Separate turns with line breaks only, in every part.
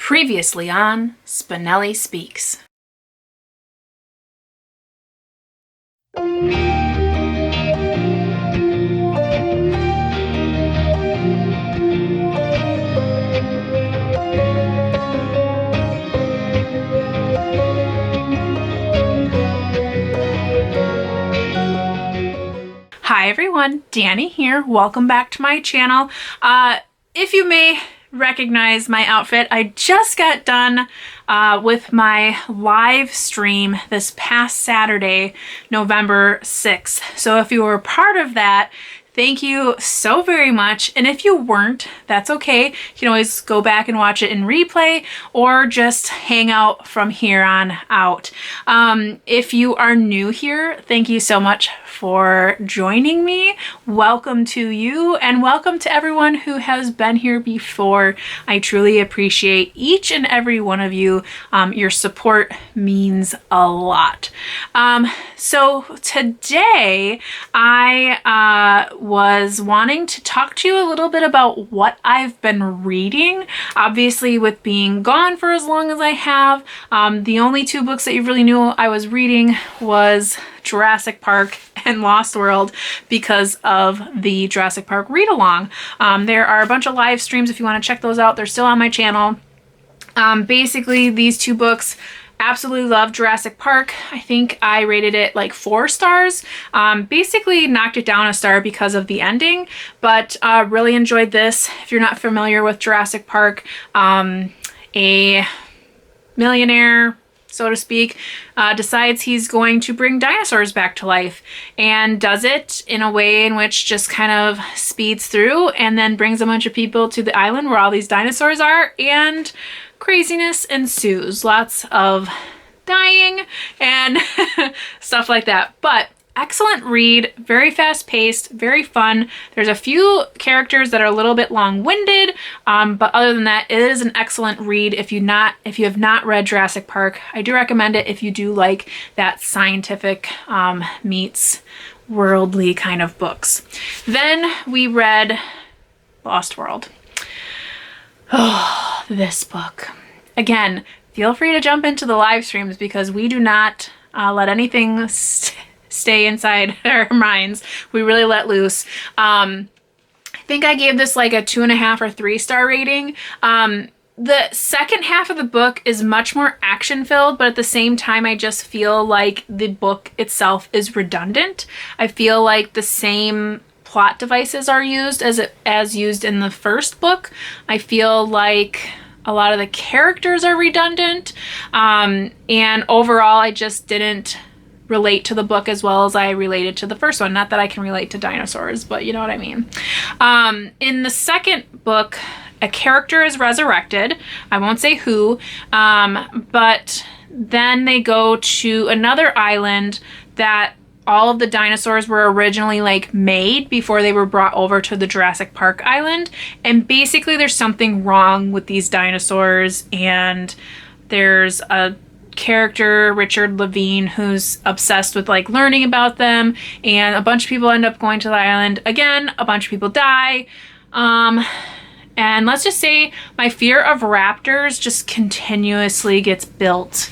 Previously on Spenelli Speaks. Hi everyone, Dani here. Welcome back to my channel. If you may recognize my outfit, I just got done with my live stream this past Saturday, November 6th. So if you were part of that, thank you so very much. And if you weren't, that's okay. You can always go back and watch it in replay or just hang out from here on out. If you are new here, thank you so much for joining me. Welcome to you and welcome to everyone who has been here before. I truly appreciate each and every one of you. Your support means a lot. So today I was wanting to talk to you a little bit about what I've been reading. Obviously, with being gone for as long as I have, the only two books that you really knew I was reading was Jurassic Park and Lost World because of the Jurassic Park read-along. There are a bunch of live streams if you want to check those out. They're still on my channel. Basically, these two books, absolutely love Jurassic Park. I think I rated it like 4 stars. Basically knocked it down a star because of the ending, but really enjoyed this. If you're not familiar with Jurassic Park, a millionaire, so to speak, decides he's going to bring dinosaurs back to life and does it in a way in which just kind of speeds through and then brings a bunch of people to the island where all these dinosaurs are, and craziness ensues. Lots of dying and stuff like that. But excellent read, very fast paced, very fun. There's a few characters that are a little bit long-winded, but other than that, it is an excellent read. If you have not read Jurassic Park, I do recommend it if you do like that scientific meets worldly kind of books. Then we read Lost World. Oh, this book. Again, feel free to jump into the live streams because we do not let anything stay inside our minds. We really let loose. I think I gave this like a 2.5 or 3-star rating. The second half of the book is much more action filled, but at the same time, I just feel like the book itself is redundant. I feel like the same plot devices are used as used in the first book. I feel like a lot of the characters are redundant, and overall I just didn't relate to the book as well as I related to the first one. Not that I can relate to dinosaurs, but you know what I mean. In the second book, a character is resurrected. I won't say who, but then they go to another island that all of the dinosaurs were originally like made before they were brought over to the Jurassic Park island. And basically there's something wrong with these dinosaurs, and there's a character, Richard Levine, who's obsessed with like learning about them, and a bunch of people end up going to the island. Again, a bunch of people die. And let's just say my fear of raptors just continuously gets built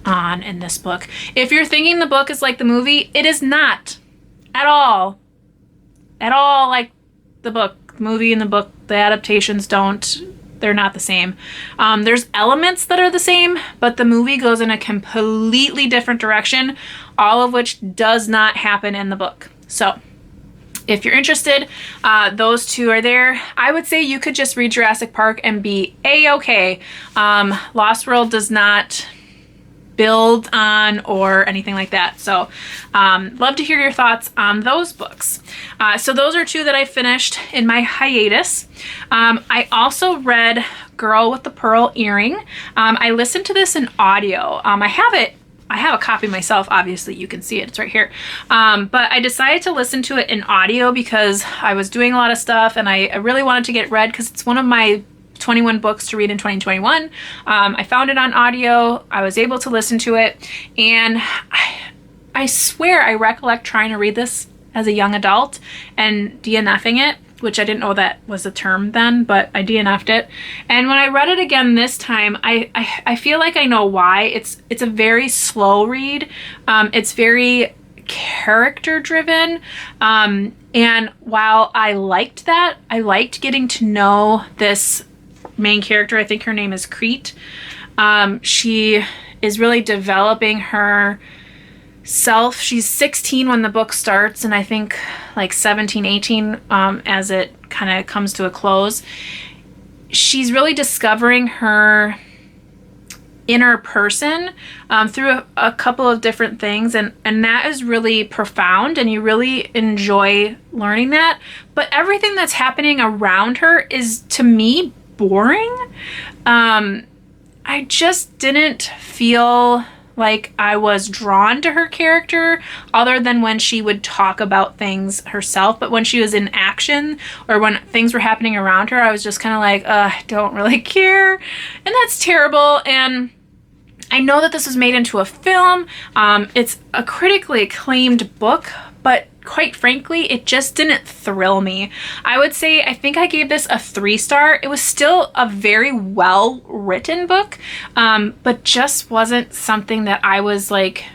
on in this book. If you're thinking the book is like the movie, it is not at all like the book. The movie and the book, the adaptations they're not the same. There's elements that are the same, but the movie goes in a completely different direction, all of which does not happen in the book. So if you're interested, those two are there. I would say you could just read Jurassic Park and be a-okay. Lost World does not build on or anything like that. So love to hear your thoughts on those books. So those are two that I finished in my hiatus. I also read Girl with the Pearl Earring. I listened to this in audio. I have a copy myself. Obviously you can see it, it's right here. But I decided to listen to it in audio because I was doing a lot of stuff and I really wanted to get it read because it's one of my 21 books to read in 2021. I found it on audio. I was able to listen to it, and I swear I recollect trying to read this as a young adult and DNFing it. which I didn't know that was a term then, but I DNF'd it. And when I read it again this time, I feel like I know why. It's a very slow read. It's very character driven. And while I liked that, I liked getting to know this main character. I think her name is Crete. She is really developing her self. She's 16 when the book starts, and I think like 17, 18 as it kind of comes to a close. She's really discovering her inner person through a couple of different things, and that is really profound, and you really enjoy learning that. But everything that's happening around her is, to me, boring. I just didn't feel like I was drawn to her character, other than when she would talk about things herself. But when she was in action, or when things were happening around her, I was just kind of like, I don't really care. And that's terrible. And I know that this was made into a film. It's a critically acclaimed book, but quite frankly, it just didn't thrill me. I would say, I think I gave this a 3-star. It was still a very well written book, but just wasn't something that I was like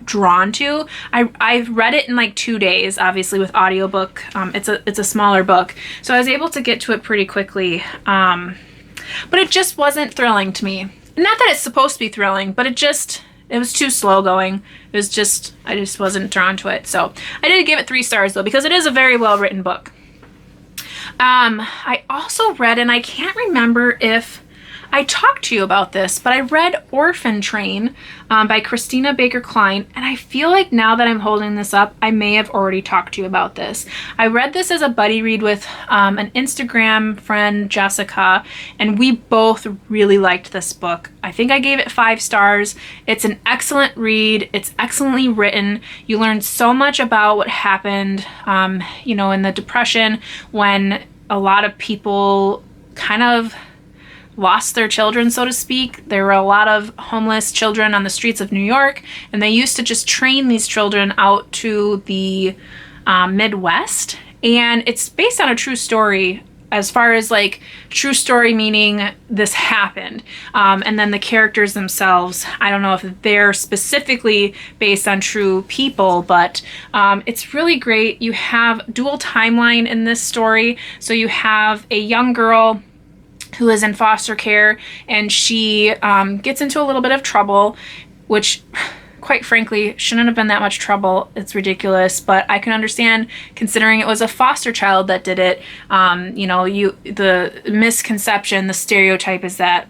drawn to. I read it in like 2 days, obviously with audiobook. It's a smaller book, so I was able to get to it pretty quickly. But it just wasn't thrilling to me. Not that it's supposed to be thrilling, but it was too slow going. I just wasn't drawn to it. So I did give it 3 stars though, because it is a very well written book. I also read, and I can't remember if I talked to you about this, but I read Orphan Train by Christina Baker Klein, and I feel like now that I'm holding this up, I may have already talked to you about this. I read this as a buddy read with an Instagram friend, Jessica, and we both really liked this book. I think I gave it 5 stars. It's an excellent read. It's excellently written. You learn so much about what happened, in the Depression, when a lot of people kind of lost their children, so to speak. There were a lot of homeless children on the streets of New York, and they used to just train these children out to the Midwest. And it's based on a true story, as far as like true story meaning this happened. And then the characters themselves, I don't know if they're specifically based on true people, but it's really great. You have dual timeline in this story. So you have a young girl who is in foster care, and she gets into a little bit of trouble, which quite frankly shouldn't have been that much trouble. It's ridiculous, but I can understand, considering it was a foster child that did it. The misconception, the stereotype is that,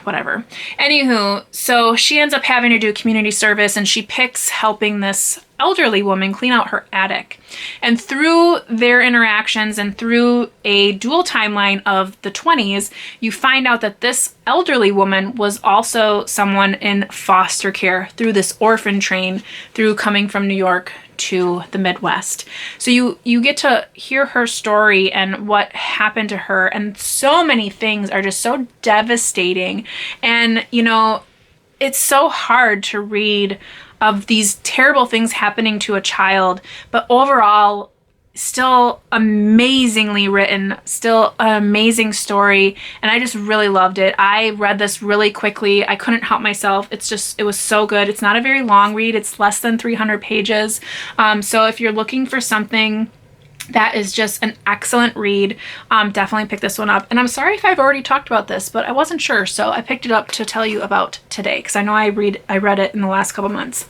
whatever. Anywho, so she ends up having to do community service, and she picks helping this elderly woman clean out her attic. And through their interactions and through a dual timeline of the 20s, you find out that this elderly woman was also someone in foster care through this orphan train, through coming from New York to the Midwest. So you get to hear her story and what happened to her, and so many things are just so devastating. And it's so hard to read of these terrible things happening to a child, but overall still amazingly written, still an amazing story, and I just really loved it. I read this really quickly. I couldn't help myself. It was so good. It's not a very long read. It's less than 300 pages. So if you're looking for something that is just an excellent read, definitely pick this one up. And I'm sorry if I've already talked about this, but I wasn't sure, so I picked it up to tell you about today, because I know I read it in the last couple months.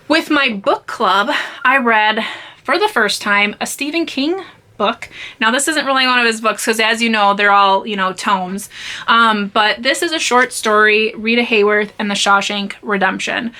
With my book club, I read for the first time a Stephen King book. Now, this isn't really one of his books, because as you know, they're all, tomes. But this is a short story, Rita Hayworth and the Shawshank Redemption.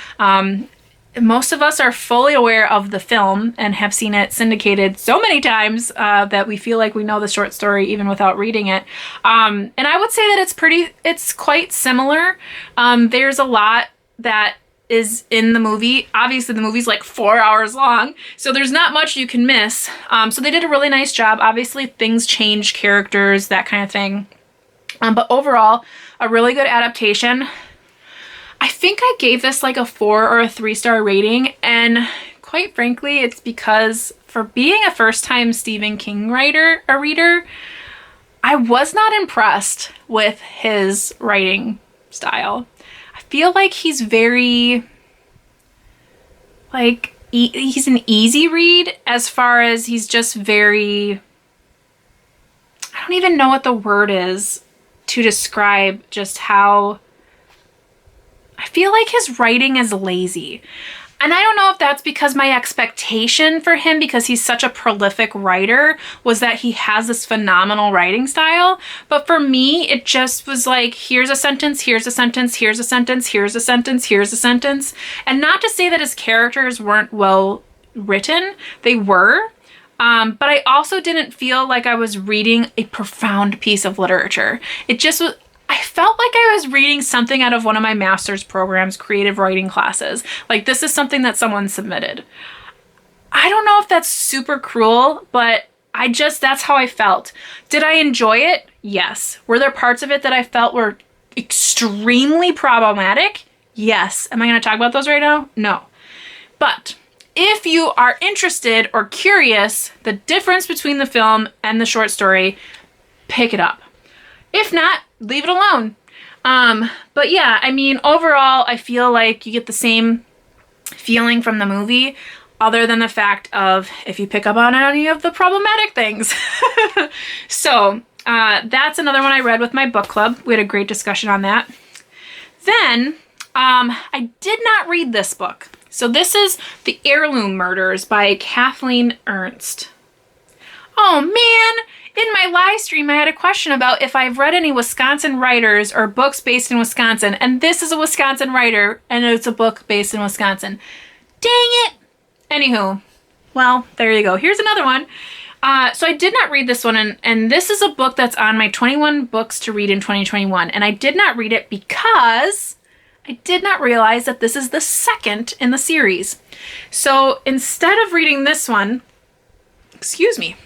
Most of us are fully aware of the film and have seen it syndicated so many times that we feel like we know the short story even without reading it. And I would say that it's quite similar. There's a lot that is in the movie. Obviously, the movie's like 4 hours long, so there's not much you can miss. So they did a really nice job. Obviously, things change, characters, that kind of thing. But overall, a really good adaptation. I think I gave this like a 4 or a 3-star rating, and quite frankly, it's because for being a first-time Stephen King reader, I was not impressed with his writing style. I feel like he's very, like, he's an easy read as far as he's just very, I don't even know what the word is to describe just how, I feel like his writing is lazy. And I don't know if that's because my expectation for him, because he's such a prolific writer, was that he has this phenomenal writing style. But for me, it just was like, here's a sentence, here's a sentence, here's a sentence, here's a sentence, here's a sentence. And not to say that his characters weren't well written, they were. But I also didn't feel like I was reading a profound piece of literature. It just was, I felt like I was reading something out of one of my master's programs, creative writing classes. Like, this is something that someone submitted. I don't know if that's super cruel, but that's how I felt. Did I enjoy it? Yes. Were there parts of it that I felt were extremely problematic? Yes. Am I going to talk about those right now? No. But if you are interested or curious, the difference between the film and the short story, pick it up. If not, leave it alone. But yeah, I mean, overall, I feel like you get the same feeling from the movie, other than the fact of if you pick up on any of the problematic things. So that's another one I read with my book club. We had a great discussion on that. Then I did not read this book. So this is The Heirloom Murders by Kathleen Ernst. Oh man! In my live stream, I had a question about if I've read any Wisconsin writers or books based in Wisconsin, and this is a Wisconsin writer, and it's a book based in Wisconsin. Dang it! Anywho, well, there you go. Here's another one. So I did not read this one, and this is a book that's on my 21 books to read in 2021, and I did not read it because I did not realize that this is the second in the series. So instead of reading this one, excuse me,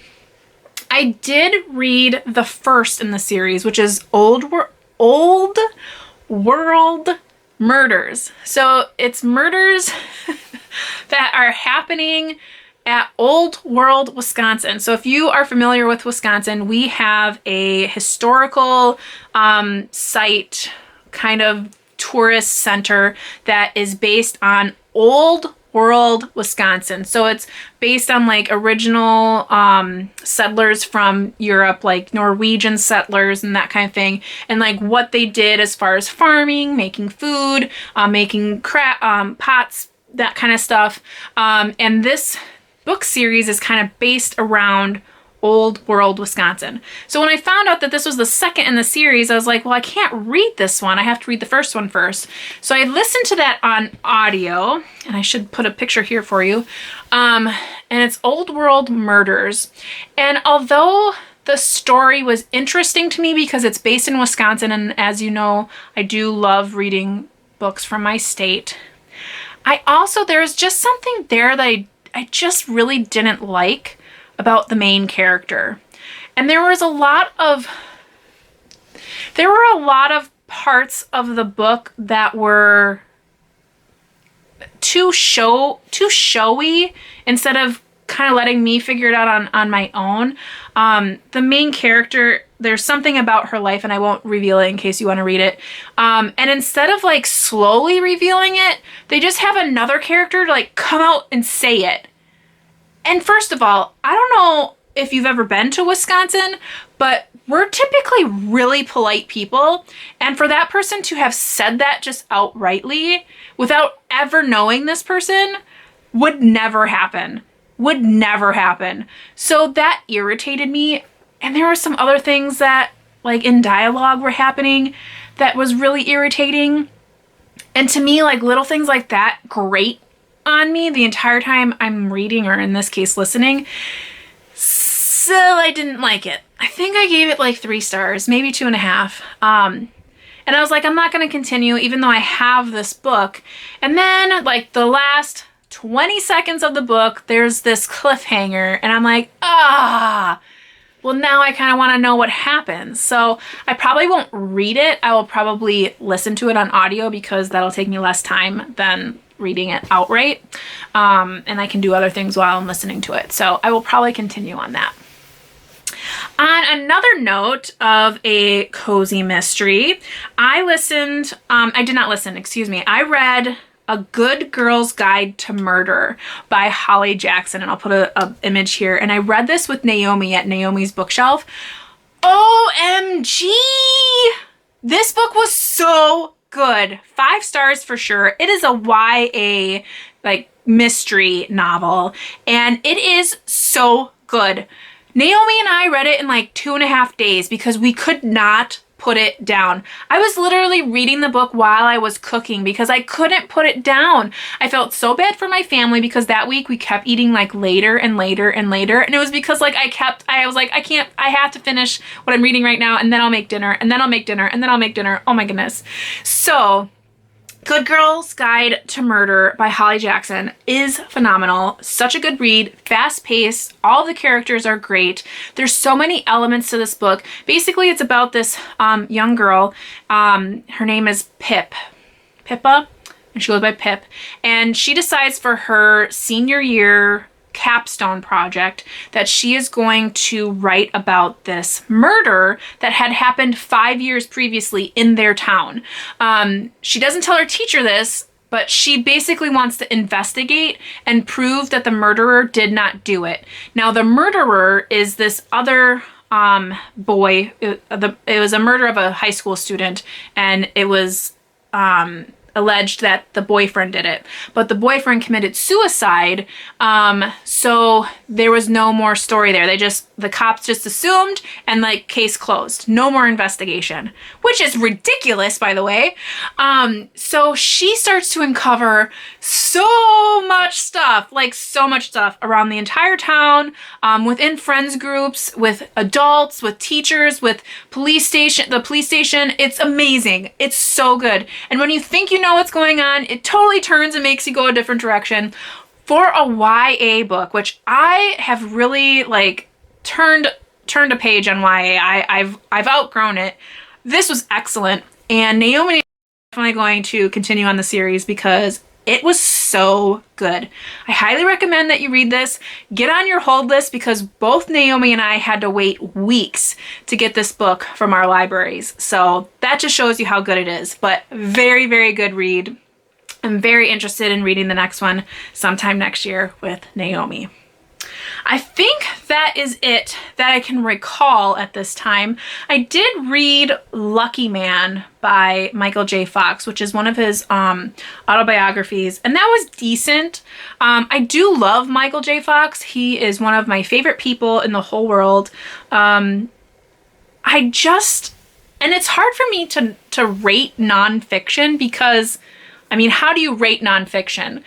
I did read the first in the series, which is Old World Murders. So it's murders that are happening at Old World, Wisconsin. So if you are familiar with Wisconsin, we have a historical site, kind of tourist center that is based on Old World, Wisconsin. So it's based on like original settlers from Europe, like Norwegian settlers and that kind of thing, and like what they did as far as farming, making food, making pots, that kind of stuff. And this book series is kind of based around Old World, Wisconsin. So when I found out that this was the second in the series, I was like, well, I can't read this one. I have to read the first one first. So I listened to that on audio, and I should put a picture here for you. And it's Old World Murders. And although the story was interesting to me because it's based in Wisconsin, and as you know, I do love reading books from my state, there's just something there that I just really didn't like about the main character. And there were a lot of parts of the book that were too showy instead of kind of letting me figure it out on my own. The main character, there's something about her life, and I won't reveal it in case you want to read it. And instead of like slowly revealing it, they just have another character to like come out and say it. And first of all, I don't know if you've ever been to Wisconsin, but we're typically really polite people. And for that person to have said that just outrightly without ever knowing this person would never happen. Would never happen. So that irritated me. And there were some other things that, like in dialogue, were happening that was really irritating. And to me, like little things like that grate on me the entire time I'm reading, or in this case listening. So I didn't like it. I think I gave it like 3 stars, maybe 2.5. And I was like, I'm not going to continue even though I have this book. And then like the last 20 seconds of the book, there's this cliffhanger, and I'm like, well, now I kind of want to know what happens. So I probably won't read it. I will probably listen to it on audio because that'll take me less time than reading it outright. And I can do other things while I'm listening to it. So I will probably continue on that. On another note of a cozy mystery, I read A Good Girl's Guide to Murder by Holly Jackson, and I'll put a image here. And I read this with Naomi at Naomi's bookshelf. OMG! This book was so good. 5 stars for sure. It is a YA mystery novel, and it is so good. Naomi and I read it in 2.5 days because we could not put it down. I was literally reading the book while I was cooking because I couldn't put it down. I felt so bad for my family because that week we kept eating later and later and later. And it was because I was like, I have to finish what I'm reading right now, and then I'll make dinner, and then I'll make dinner, and then I'll make dinner. Oh my goodness. So Good Girl's Guide to Murder by Holly Jackson is phenomenal. Such a good read, fast paced. All the characters are great. There's so many elements to this book. Basically, it's about this young girl. Her name is Pippa, and she goes by Pip. And she decides for her senior year capstone project that she is going to write about this murder that had happened 5 years previously in their town. She doesn't tell her teacher this, but she basically wants to investigate and prove that the murderer did not do it. Now, the murderer is this other boy. It was a murder of a high school student, and it was alleged that the boyfriend did it, but the boyfriend committed suicide. So there was no more story there. The cops just assumed, and case closed. No more investigation, which is ridiculous, by the way. So she starts to uncover so much stuff around the entire town, within friends groups, with adults, with teachers, with the police station. It's amazing. It's so good. And when you think you know what's going on, it totally turns and makes you go a different direction. For a YA book, which I have really turned a page on YA. I've outgrown it. This was excellent, and Naomi is definitely going to continue on the series because it was so good. I highly recommend that you read this. Get on your hold list because both Naomi and I had to wait weeks to get this book from our libraries. So that just shows you how good it is. But very, very good read. I'm very interested in reading the next one sometime next year with Naomi. I think that is it that I can recall at this time. I did read Lucky Man by Michael J. Fox, which is one of his autobiographies, and that was decent. I do love Michael J. Fox. He is one of my favorite people in the whole world. And it's hard for me to rate nonfiction because, how do you rate nonfiction?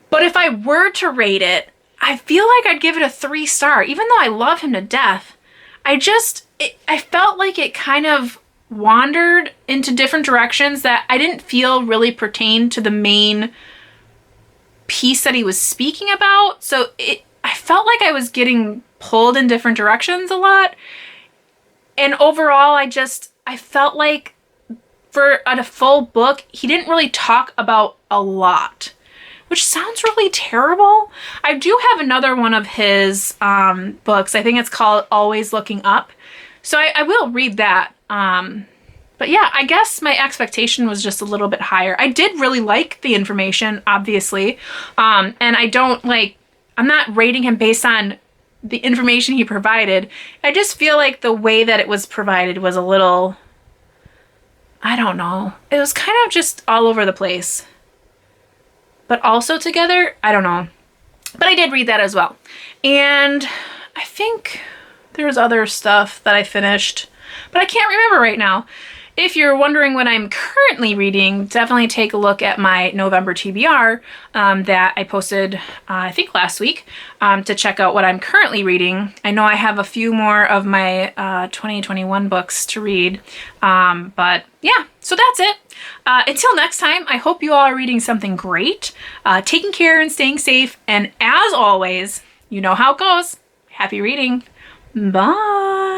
But if I were to rate it, I feel like I'd give it a 3-star, even though I love him to death. I felt like it kind of wandered into different directions that I didn't feel really pertained to the main piece that he was speaking about. So I felt like I was getting pulled in different directions a lot. And overall, I felt like for a full book, he didn't really talk about a lot, which sounds really terrible. I do have another one of his books. I think it's called Always Looking Up. So I will read that. But yeah, I guess my expectation was just a little bit higher. I did really like the information, obviously. And I'm not rating him based on the information he provided. I just feel like the way that it was provided was a little, I don't know. It was kind of just all over the place. But also together, I don't know. But I did read that as well. And I think there was other stuff that I finished, but I can't remember right now. If you're wondering what I'm currently reading, definitely take a look at my November TBR that I posted, I think last week, to check out what I'm currently reading. I know I have a few more of my 2021 books to read, but yeah, so that's it. Until next time, I hope you all are reading something great, taking care and staying safe, and as always, you know how it goes. Happy reading. Bye.